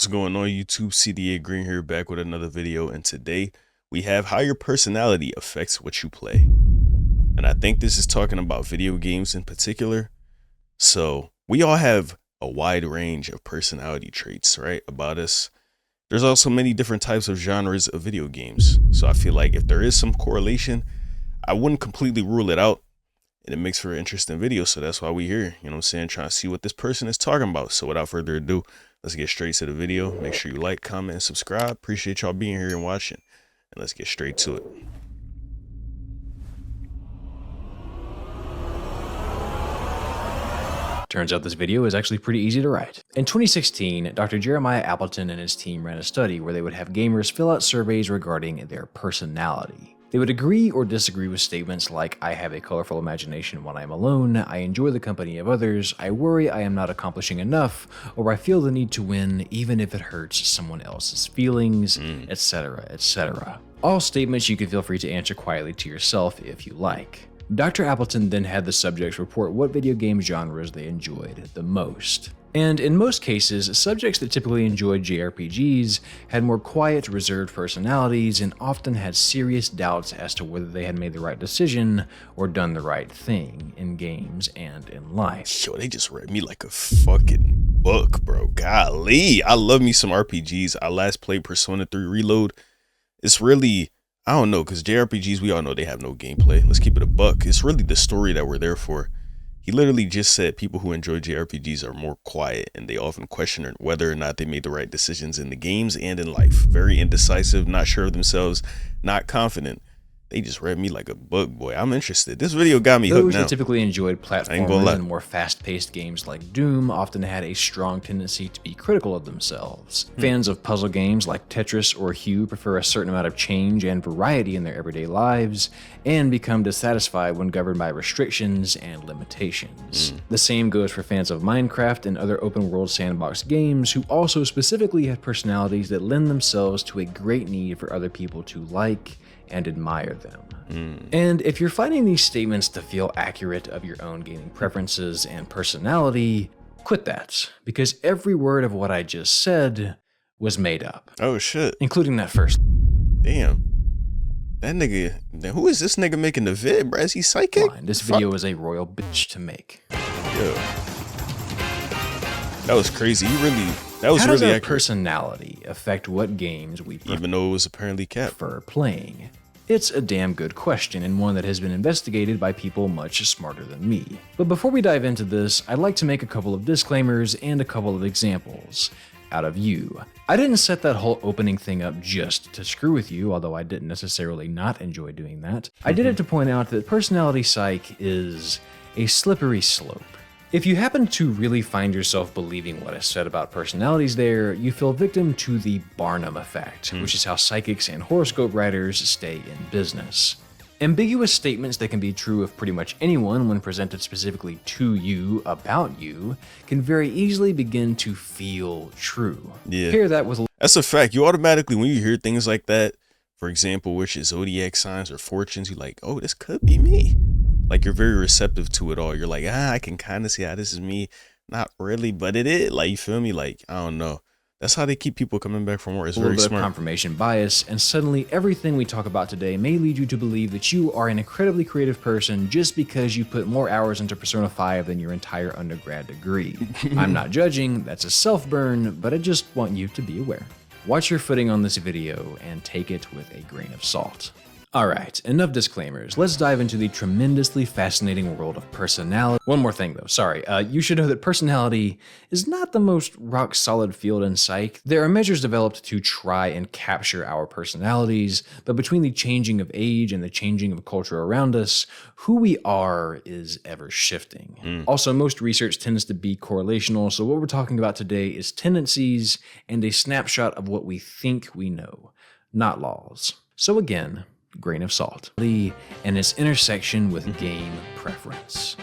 What's going on YouTube? CDA Green here, back with another video, and today we have how your personality affects what you play. And I think this is talking about video games in particular. So we all have a wide range of personality traits, right, about us. There's also many different types of genres of video games. So I feel like if there is some correlation, I wouldn't completely rule it out. And it makes for an interesting video. So that's why we're here, you know what I'm saying, trying to see what this person is talking about. So without further ado, let's get straight to the video. Make sure you like, comment, and subscribe. Appreciate y'all being here and watching. And let's get straight to it. Turns out this video is actually pretty easy to write. In 2016, Dr. Jeremiah Appleton and his team ran a study where they would have gamers fill out surveys regarding their personality. They would agree or disagree with statements like, I have a colorful imagination when I am alone, I enjoy the company of others, I worry I am not accomplishing enough, or I feel the need to win even if it hurts someone else's feelings, etc., etc. All statements you can feel free to answer quietly to yourself if you like. Dr. Appleton then had the subjects report what video game genres they enjoyed the most. And in most cases, subjects that typically enjoyed JRPGs had more quiet, reserved personalities and often had serious doubts as to whether they had made the right decision or done the right thing in games and in life. Yo, they just read me like a fucking book, bro. Golly, I love me some RPGs. I last played Persona 3 Reload. It's really, I don't know, because JRPGs, we all know they have no gameplay. Let's keep it a buck. It's really the story that we're there for. He literally just said people who enjoy JRPGs are more quiet and they often question whether or not they made the right decisions in the games and in life. Very indecisive, not sure of themselves, not confident. They just read me like a book, boy. I'm interested. This video got me hooked Those now. that typically enjoyed platformers and more fast-paced games like Doom often had a strong tendency to be critical of themselves. Fans of puzzle games like Tetris or Hue prefer a certain amount of change and variety in their everyday lives and become dissatisfied when governed by restrictions and limitations. The same goes for fans of Minecraft and other open-world sandbox games who also specifically have personalities that lend themselves to a great need for other people to like and admire them. And if you're finding these statements to feel accurate of your own gaming preferences and personality, quit that, because every word of what I just said was made up. Oh shit. Including that first. Damn. That nigga, who is this nigga making the vid, bro? Is he psychic? Line. This video is a royal bitch to make. Yeah. That was crazy. That was How does really our accurate. Personality affect what games we Even though it was apparently capped. prefer playing? It's a damn good question, and one that has been investigated by people much smarter than me. But before we dive into this, I'd like to make a couple of disclaimers and a couple of examples out of you. I didn't set that whole opening thing up just to screw with you, although I didn't necessarily not enjoy doing that. I did it to point out that personality psych is a slippery slope. If you happen to really find yourself believing what is said about personalities there, you feel victim to the Barnum effect, which is how psychics and horoscope writers stay in business. Ambiguous statements that can be true of pretty much anyone when presented specifically to you about you can very easily begin to feel true. Yeah. Pair that with That's a fact. You automatically, when you hear things like that, for example, which is zodiac signs or fortunes, you're like, oh, this could be me. Like, you're very receptive to it all. You're like, I can kind of see how this is me. Not really, but it is. Like, you feel me? Like, I don't know. That's how they keep people coming back from war. It's a little very bit smart. of confirmation bias, and suddenly everything we talk about today may lead you to believe that you are an incredibly creative person just because you put more hours into Persona 5 than your entire undergrad degree. I'm not judging, that's a self-burn, but I just want you to be aware. Watch your footing on this video and take it with a grain of salt. Alright, enough disclaimers. Let's dive into the tremendously fascinating world of personality. One more thing though, sorry. You should know that personality is not the most rock-solid field in psych. There are measures developed to try and capture our personalities, but between the changing of age and the changing of culture around us, who we are is ever shifting. Also, most research tends to be correlational, so what we're talking about today is tendencies and a snapshot of what we think we know, not laws. So again, grain of salt, and its intersection with game preference.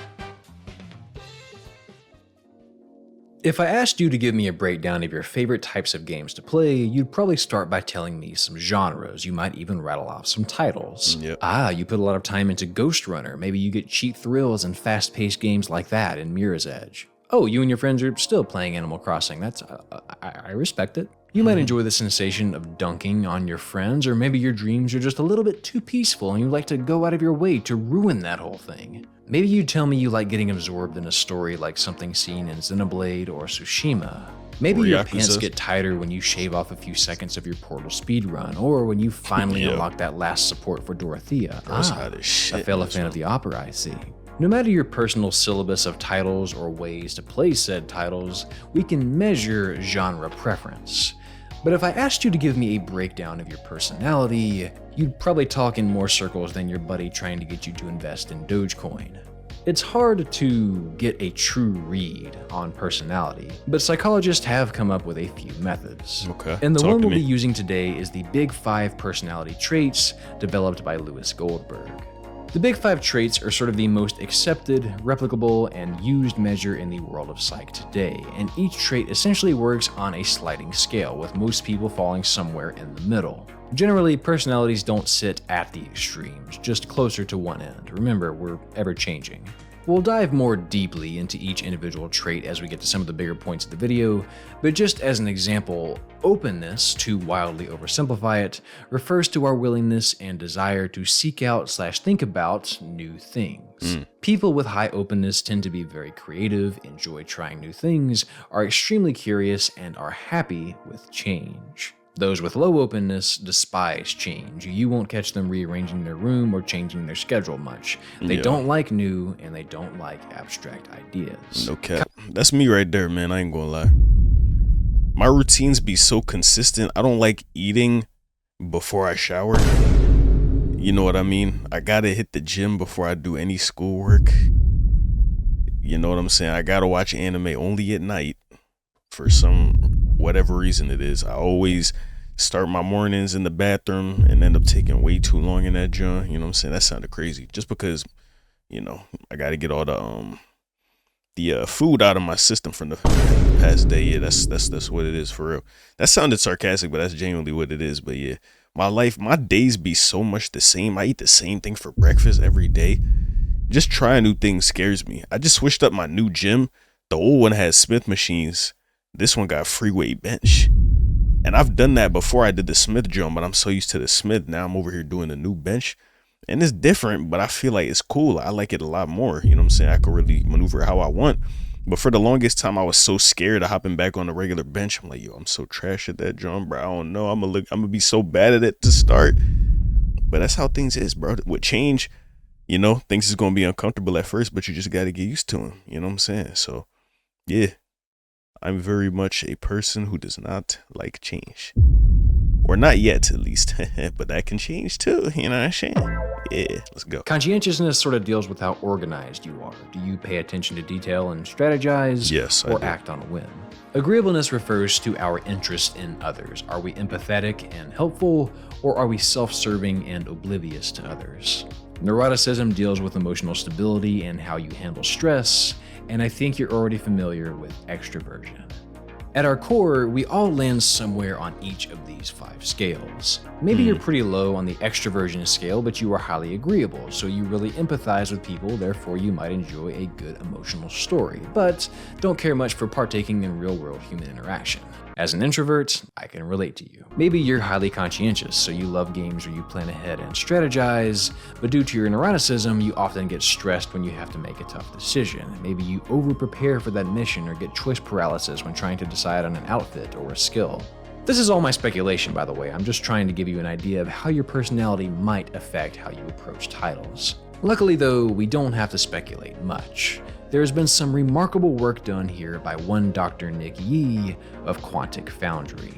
If I asked you to give me a breakdown of your favorite types of games to play, you'd probably start by telling me some genres. You might even rattle off some titles. Yep. You put a lot of time into Ghost Runner. Maybe you get cheap thrills and fast-paced games like that in Mirror's Edge. Oh, you and your friends are still playing Animal Crossing. I respect it. You might enjoy the sensation of dunking on your friends, or maybe your dreams are just a little bit too peaceful and you'd like to go out of your way to ruin that whole thing. Maybe you tell me you like getting absorbed in a story like something seen in Xenoblade or Tsushima. Maybe your pants get tighter when you shave off a few seconds of your Portal speedrun, or when you finally unlock that last support for Dorothea. A fellow fan of the opera, I see. No matter your personal syllabus of titles or ways to play said titles, we can measure genre preference. But if I asked you to give me a breakdown of your personality, you'd probably talk in more circles than your buddy trying to get you to invest in Dogecoin. It's hard to get a true read on personality, but psychologists have come up with a few methods. Okay. And the one we'll be using today is the Big 5 personality traits developed by Lewis Goldberg. The Big 5 traits are sort of the most accepted, replicable, and used measure in the world of psych today, and each trait essentially works on a sliding scale, with most people falling somewhere in the middle. Generally, personalities don't sit at the extremes, just closer to one end. Remember, we're ever-changing. We'll dive more deeply into each individual trait as we get to some of the bigger points of the video, but just as an example, openness, to wildly oversimplify it, refers to our willingness and desire to seek out/think about new things. People with high openness tend to be very creative, enjoy trying new things, are extremely curious, and are happy with change. Those with low openness despise change. You won't catch them rearranging their room or changing their schedule much. They don't like new, and they don't like abstract ideas. No cap. That's me right there, man. I ain't gonna lie. My routines be so consistent. I don't like eating before I shower. You know what I mean? I gotta hit the gym before I do any schoolwork. You know what I'm saying? I gotta watch anime only at night for whatever reason it is. I always start my mornings in the bathroom and end up taking way too long in that joint. You know what I'm saying? That sounded crazy. Just because, you know, I got to get all the food out of my system from the past day. Yeah, that's what it is for real. That sounded sarcastic, but that's genuinely what it is. But yeah, my days be so much the same. I eat the same thing for breakfast every day. Just trying new things scares me. I just switched up my new gym. The old one has Smith machines. This one got free weight bench. And I've done that before I did the Smith jump, but I'm so used to the Smith. Now I'm over here doing the new bench. And it's different, but I feel like it's cool. I like it a lot more. You know what I'm saying? I could really maneuver how I want. But for the longest time, I was so scared of hopping back on the regular bench. I'm like, yo, I'm so trash at that jump, bro. I don't know. I'm gonna be so bad at it to start. But that's how things is, bro. With change, you know, things is gonna be uncomfortable at first, but you just gotta get used to them. You know what I'm saying? So, yeah. I'm very much a person who does not like change. Or not yet, at least. But that can change too, you know what I'm saying? Yeah, let's go. Conscientiousness sort of deals with how organized you are. Do you pay attention to detail and strategize? Yes, or act on a whim? Agreeableness refers to our interest in others. Are we empathetic and helpful, or are we self-serving and oblivious to others? Neuroticism deals with emotional stability and how you handle stress, and I think you're already familiar with extroversion. At our core, we all land somewhere on each of these 5 scales. Maybe you're pretty low on the extroversion scale, but you are highly agreeable, so you really empathize with people, therefore you might enjoy a good emotional story, but don't care much for partaking in real-world human interaction. As an introvert, I can relate to you. Maybe you're highly conscientious, so you love games where you plan ahead and strategize, but due to your neuroticism, you often get stressed when you have to make a tough decision. Maybe you over-prepare for that mission or get choice paralysis when trying to decide on an outfit or a skill. This is all my speculation, by the way. I'm just trying to give you an idea of how your personality might affect how you approach titles. Luckily, though, we don't have to speculate much. There has been some remarkable work done here by one Dr. Nick Yee of Quantic Foundry.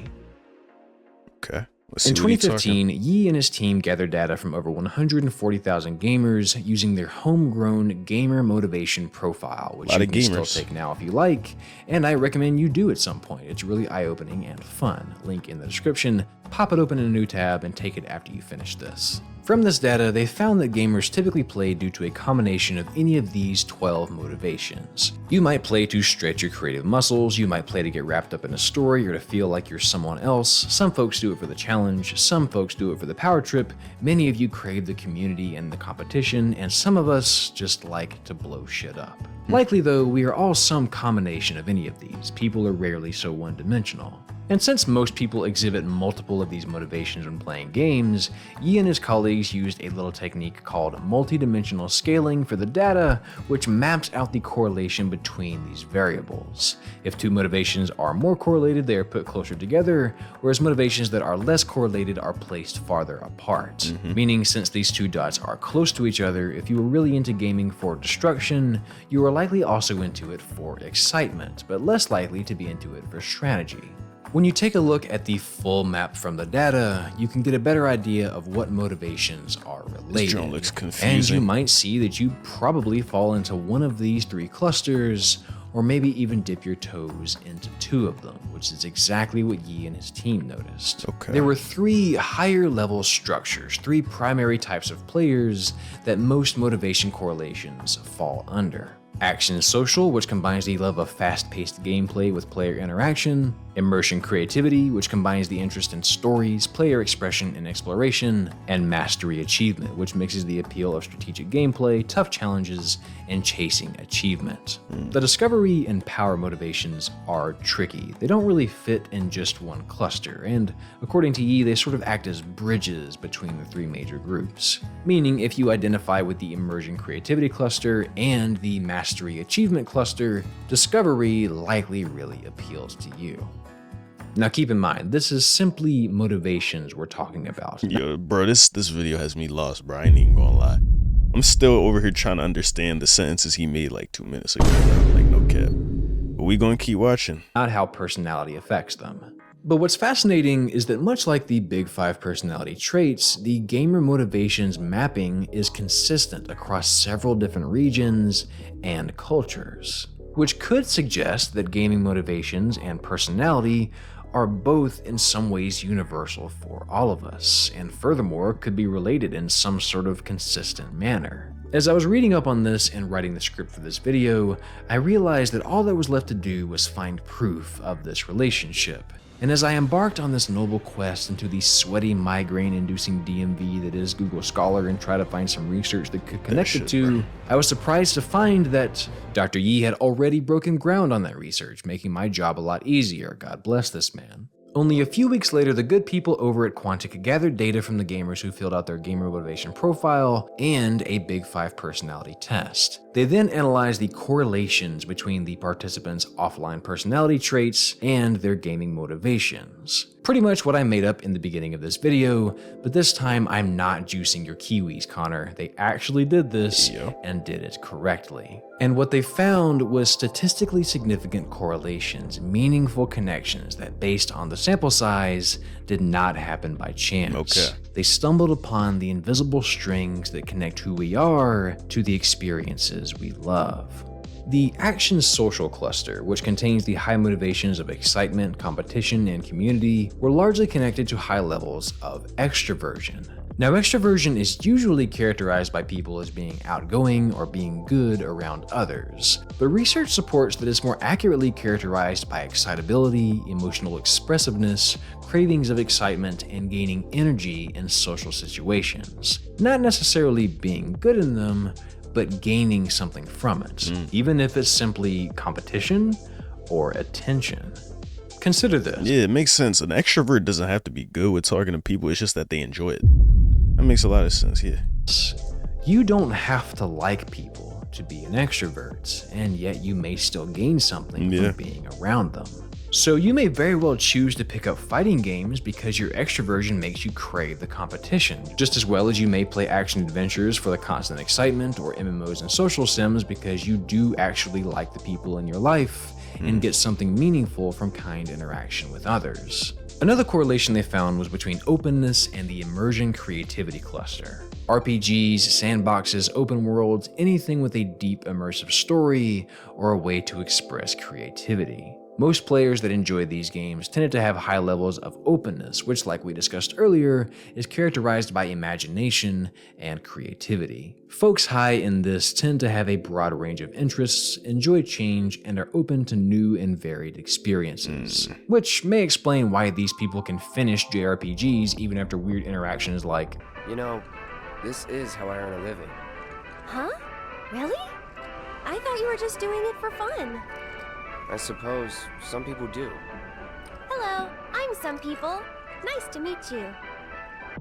Okay. Let's see. In 2015, Yee and his team gathered data from over 140,000 gamers using their homegrown gamer motivation profile, which you can still take now if you like, and I recommend you do at some point. It's really eye-opening and fun. Link in the description. Pop it open in a new tab and take it after you finish this. From this data, they found that gamers typically play due to a combination of any of these 12 motivations. You might play to stretch your creative muscles, you might play to get wrapped up in a story or to feel like you're someone else. Some folks do it for the challenge challenge, some folks do it for the power trip, many of you crave the community and the competition, and some of us just like to blow shit up. Likely though, we are all some combination of any of these. People are rarely so one-dimensional. And since most people exhibit multiple of these motivations when playing games, Yi and his colleagues used a little technique called multidimensional scaling for the data, which maps out the correlation between these variables. If two motivations are more correlated, they are put closer together, whereas motivations that are less correlated are placed farther apart. Meaning, since these two dots are close to each other, if you were really into gaming for destruction, you are likely also into it for excitement, but less likely to be into it for strategy. When you take a look at the full map from the data, you can get a better idea of what motivations are related. This joint looks And confusing. you might see that you probably fall into one of these three clusters, or maybe even dip your toes into two of them, which is exactly what Yi and his team noticed. Okay. There were three higher level structures, three primary types of players that most motivation correlations fall under. Action social, which combines the love of fast-paced gameplay with player interaction. Immersion creativity, which combines the interest in stories, player expression, and exploration. And mastery achievement, which mixes the appeal of strategic gameplay, tough challenges, and chasing achievement. The discovery and power motivations are tricky. They don't really fit in just one cluster, and according to Yi, they sort of act as bridges between the three major groups. Meaning, if you identify with the immersion creativity cluster and the mastery achievement cluster, discovery likely really appeals to you. Now keep in mind, this is simply motivations we're talking about. Yo, bro, this video has me lost, bro. I ain't even gonna lie. I'm still over here trying to understand the sentences he made like 2 minutes ago, bro. Like, no cap. But we gonna keep watching. Not how personality affects them. But what's fascinating is that much like the Big Five personality traits, the gamer motivations mapping is consistent across several different regions and cultures, which could suggest that gaming motivations and personality are both in some ways universal for all of us, and furthermore could be related in some sort of consistent manner. As I was reading up on this and writing the script for this video, I realized that all that was left to do was find proof of this relationship. And as I embarked on this noble quest into the sweaty migraine-inducing DMV that is Google Scholar and try to find some research that could connect the two, I was surprised to find that Dr. Yi had already broken ground on that research, making my job a lot easier. God bless this man. Only a few weeks later, the good people over at Quantic gathered data from the gamers who filled out their gamer motivation profile and a Big Five personality test. They then analyzed the correlations between the participants' offline personality traits and their gaming motivations. Pretty much what I made up in the beginning of this video, but this time I'm not juicing your kiwis, Connor. They actually did this and did it correctly. And what they found was statistically significant correlations, meaningful connections that, based on the sample size, did not happen by chance. Okay. They stumbled upon the invisible strings that connect who we are to the experiences we love. The action social cluster, which contains the high motivations of excitement, competition, and community, were largely connected to high levels of extroversion. Now, extroversion is usually characterized by people as being outgoing or being good around others, but research supports that it's more accurately characterized by excitability, emotional expressiveness, cravings of excitement, and gaining energy in social situations. Not necessarily being good in them, but gaining something from it, even if it's simply competition or attention. Consider this. Yeah, it makes sense. An extrovert doesn't have to be good with talking to people. It's just that they enjoy it. That makes a lot of sense, yeah. You don't have to like people to be an extrovert, and yet you may still gain something from being around them. So you may very well choose to pick up fighting games because your extroversion makes you crave the competition, just as well as you may play action adventures for the constant excitement, or MMOs and social sims because you do actually like the people in your life and get something meaningful from kind interaction with others. Another correlation they found was between openness and the immersion creativity cluster. RPGs, sandboxes, open worlds, anything with a deep immersive story or a way to express creativity. Most players that enjoy these games tended to have high levels of openness, which, like we discussed earlier, is characterized by imagination and creativity. Folks high in this tend to have a broad range of interests, enjoy change, and are open to new and varied experiences, which may explain why these people can finish JRPGs even after weird interactions like, You know, this is how I earn a living. Huh? Really? I thought you were just doing it for fun. I suppose some people do. Hello, I'm some people. Nice to meet you.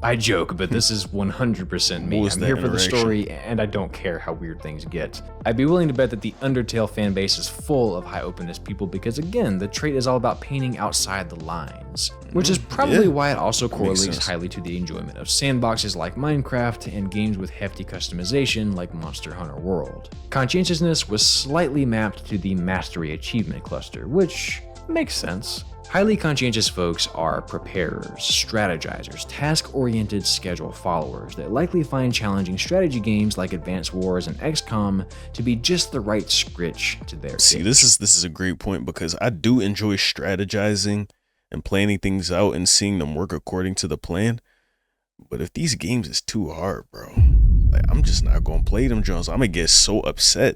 I joke, but this is 100% me. What was I'm that here for the interaction? story, and I don't care how weird things get. I'd be willing to bet that the Undertale fan base is full of high openness people because, again, the trait is all about painting outside the lines, which is probably why it also correlates sense. highly to the enjoyment of sandboxes like Minecraft and games with hefty customization like Monster Hunter World. Conscientiousness was slightly mapped to the Mastery Achievement cluster, which makes sense. Highly conscientious folks are preparers, strategizers, task-oriented schedule followers that likely find challenging strategy games like Advance Wars and XCOM to be just the right scritch to their See, taste. this is a great point because I do enjoy strategizing and planning things out and seeing them work according to the plan. But if these games is too hard, bro, like I'm just not gonna play them, Jones. I'm gonna get so upset.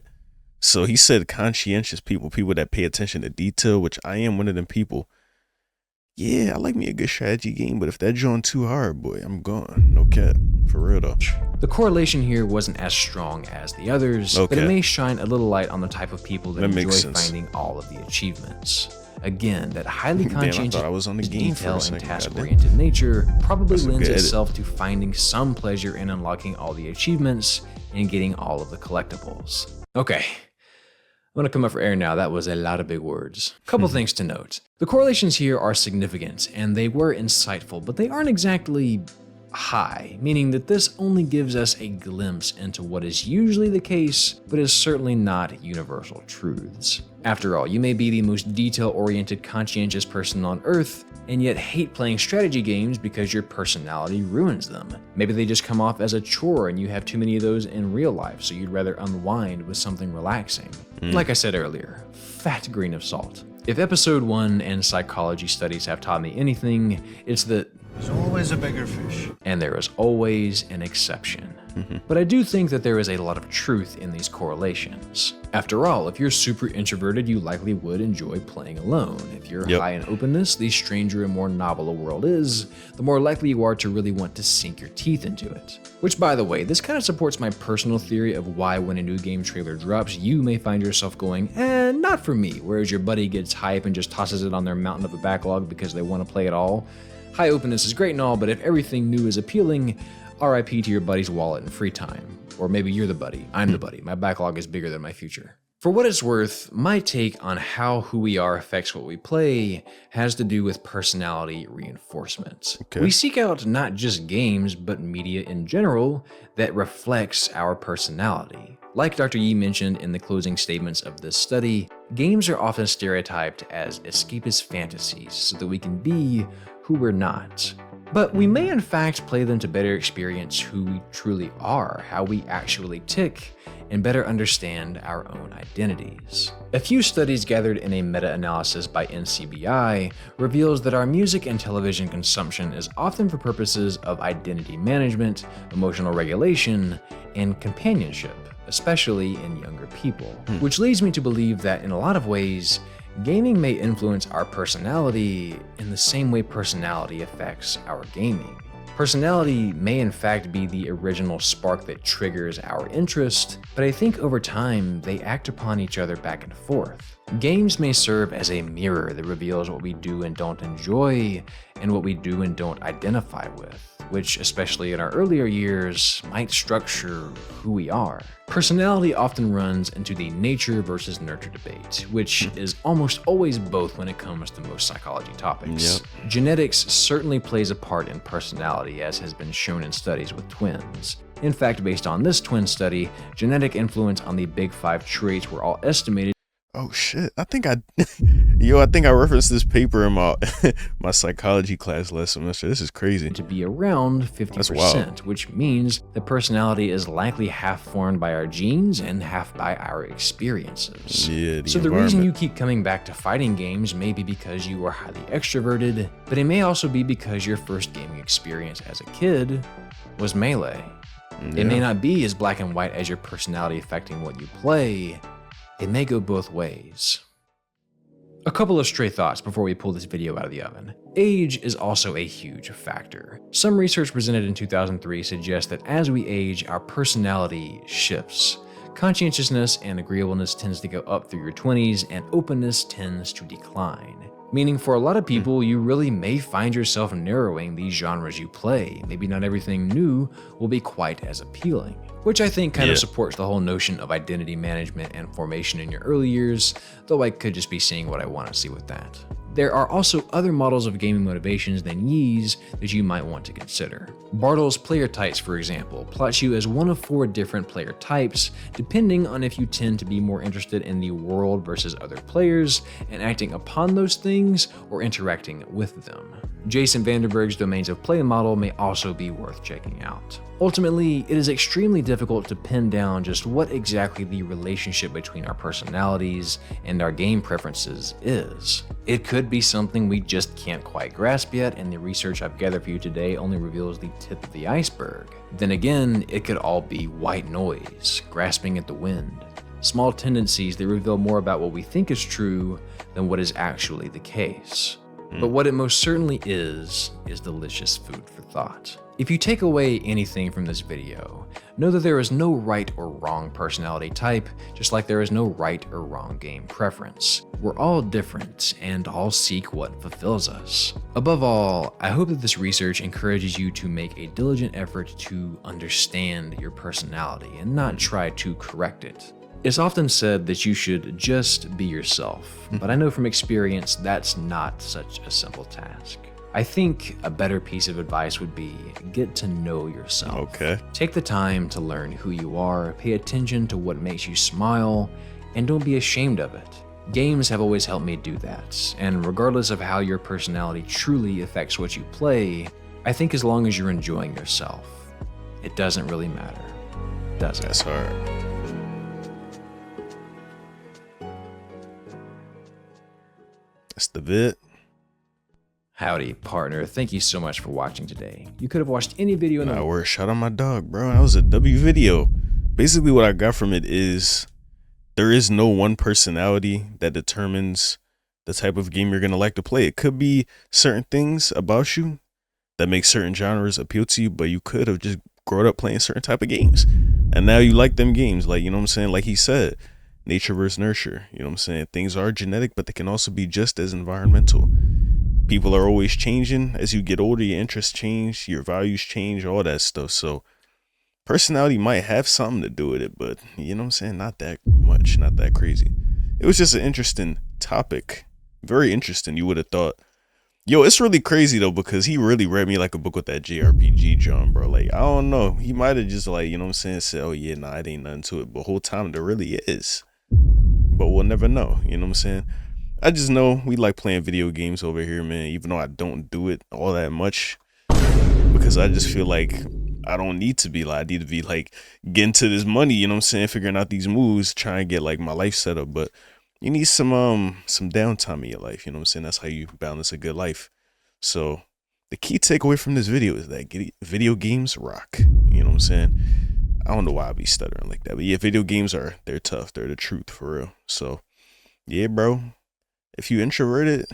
So he said conscientious people, people that pay attention to detail, which I am one of them people. Yeah, I like me a good strategy game, but if that joint too hard, boy, I'm gone. No cap. For real though. The correlation here wasn't as strong as the others, but it Okay. may shine a little light on the type of people that That enjoy makes sense. finding all of the achievements. Again, that highly Damn, I conscientious, thought I was on the game for a detail and second, goddamn. task-oriented nature probably That's a lends good edit. itself to finding some pleasure in unlocking all the achievements and getting all of the collectibles. Okay, I'm gonna come up for air now. That was a lot of big words. Couple things to note. The correlations here are significant and they were insightful, but they aren't exactly high, meaning that this only gives us a glimpse into what is usually the case, but is certainly not universal truths. After all, you may be the most detail-oriented, conscientious person on Earth, and yet hate playing strategy games because your personality ruins them. Maybe they just come off as a chore and you have too many of those in real life, so you'd rather unwind with something relaxing. Like I said earlier, fat grain of salt. If episode 1 and psychology studies have taught me anything, it's that There's always a bigger fish. and there is always an exception. But I do think that there is a lot of truth in these correlations. After all, if you're super introverted, you likely would enjoy playing alone. If you're Yep. high in openness, the stranger and more novel a world is, the more likely you are to really want to sink your teeth into it. Which, by the way, this kind of supports my personal theory of why when a new game trailer drops, you may find yourself going, not for me, whereas your buddy gets hype and just tosses it on their mountain of a backlog because they want to play it all. High openness is great and all, but if everything new is appealing, RIP to your buddy's wallet and free time. Or maybe you're the buddy, I'm the buddy, my backlog is bigger than my future. For what it's worth, my take on how who we are affects what we play has to do with personality reinforcement. Okay. We seek out not just games, but media in general that reflects our personality. Like Dr. Yi mentioned in the closing statements of this study, games are often stereotyped as escapist fantasies so that we can be who we're not. But we may in fact play them to better experience who we truly are, how we actually tick, and better understand our own identities. A few studies gathered in a meta-analysis by NCBI reveals that our music and television consumption is often for purposes of identity management, emotional regulation, and companionship, especially in younger people. Which leads me to believe that in a lot of ways, gaming may influence our personality in the same way personality affects our gaming. Personality may in fact be the original spark that triggers our interest, but I think over time they act upon each other back and forth. Games may serve as a mirror that reveals what we do and don't enjoy, and what we do and don't identify with, which, especially in our earlier years, might structure who we are. Personality often runs into the nature versus nurture debate, which is almost always both when it comes to most psychology topics. Genetics certainly plays a part in personality, as has been shown in studies with twins. In fact, based on this twin study, genetic influence on the big five traits were all estimated. Oh shit! I think I referenced this paper in my my psychology class last semester. This is crazy. To be around That's wild. 50%, which means that personality is likely half formed by our genes and half by our experiences. Yeah. So the reason you keep coming back to fighting games may be because you are highly extroverted, but it may also be because your first gaming experience as a kid was Melee. It may not be as black and white as your personality affecting what you play. It may go both ways. A couple of stray thoughts before we pull this video out of the oven. Age is also a huge factor. Some research presented in 2003 suggests that as we age, our personality shifts. Conscientiousness and agreeableness tends to go up through your 20s, and openness tends to decline. Meaning for a lot of people, you really may find yourself narrowing these genres you play. Maybe not everything new will be quite as appealing. Which I think kind of supports the whole notion of identity management and formation in your early years, though I could just be seeing what I want to see with that. There are also other models of gaming motivations than Yee's that you might want to consider. Bartle's player types, for example, plots you as one of 4 different player types, depending on if you tend to be more interested in the world versus other players and acting upon those things or interacting with them. Jason Vanderberg's Domains of Play model may also be worth checking out. Ultimately, it is extremely difficult to pin down just what exactly the relationship between our personalities and our game preferences is. It could be something we just can't quite grasp yet, and the research I've gathered for you today only reveals the tip of the iceberg. Then again, it could all be white noise, grasping at the wind. Small tendencies that reveal more about what we think is true than what is actually the case. But what it most certainly is delicious food for thought. If you take away anything from this video, know that there is no right or wrong personality type, just like there is no right or wrong game preference. We're all different and all seek what fulfills us. Above all, I hope that this research encourages you to make a diligent effort to understand your personality and not try to correct it. It's often said that you should just be yourself, but I know from experience that's not such a simple task. I think a better piece of advice would be get to know yourself. Okay. Take the time to learn who you are, pay attention to what makes you smile, and don't be ashamed of it. Games have always helped me do that, and regardless of how your personality truly affects what you play, I think as long as you're enjoying yourself, it doesn't really matter, does it? That's hard. That's the vid. Howdy, partner. Thank you so much for watching today. You could have watched any video in the Nah, word, shout out my dog, bro. That was a W video. Basically, what I got from it is there is no one personality that determines the type of game you're gonna like to play. It could be certain things about you that make certain genres appeal to you, but you could have just grown up playing certain type of games, and now you like them games. Like, you know what I'm saying? Like he said, nature versus nurture. You know what I'm saying? Things are genetic, but they can also be just as environmental. People are always changing. As you get older, your interests change, your values change, all that stuff. So personality might have something to do with it, but you know what I'm saying? Not that much, not that crazy. It was just an interesting topic. Very interesting. You would have thought, yo, it's really crazy though, because he really read me like a book with that JRPG John, bro. Like, I don't know. He might have just, like, you know what I'm saying, said, oh yeah, nah, it ain't nothing to it. But the whole time there really is. But we'll never know. You know what I'm saying? I just know we like playing video games over here, man, even though I don't do it all that much, because I just feel like I don't need to be. Like, I need to be like getting to this money, you know what I'm saying, figuring out these moves, trying to get like my life set up. But you need some downtime in your life, you know what I'm saying? That's how you balance a good life. So the key takeaway from this video is that video games rock, you know what I'm saying? I don't know why I be stuttering like that, but yeah, video games they're tough. They're the truth for real. So yeah, bro. If you introverted,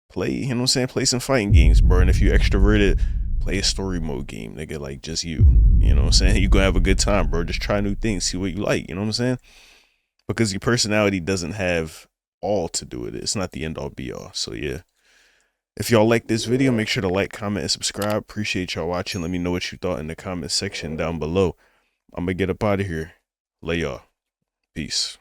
play, you know what I'm saying, play some fighting games, bro. And if you extroverted, play a story mode game, nigga, like just you know what I'm saying? You gonna have a good time, bro. Just try new things, see what you like, you know what I'm saying? Because your personality doesn't have all to do with it. It's not the end all be all. So yeah. If y'all like this video, make sure to like, comment, and subscribe. Appreciate y'all watching. Let me know what you thought in the comment section down below. I'm gonna get up out of here. Lay y'all. Peace.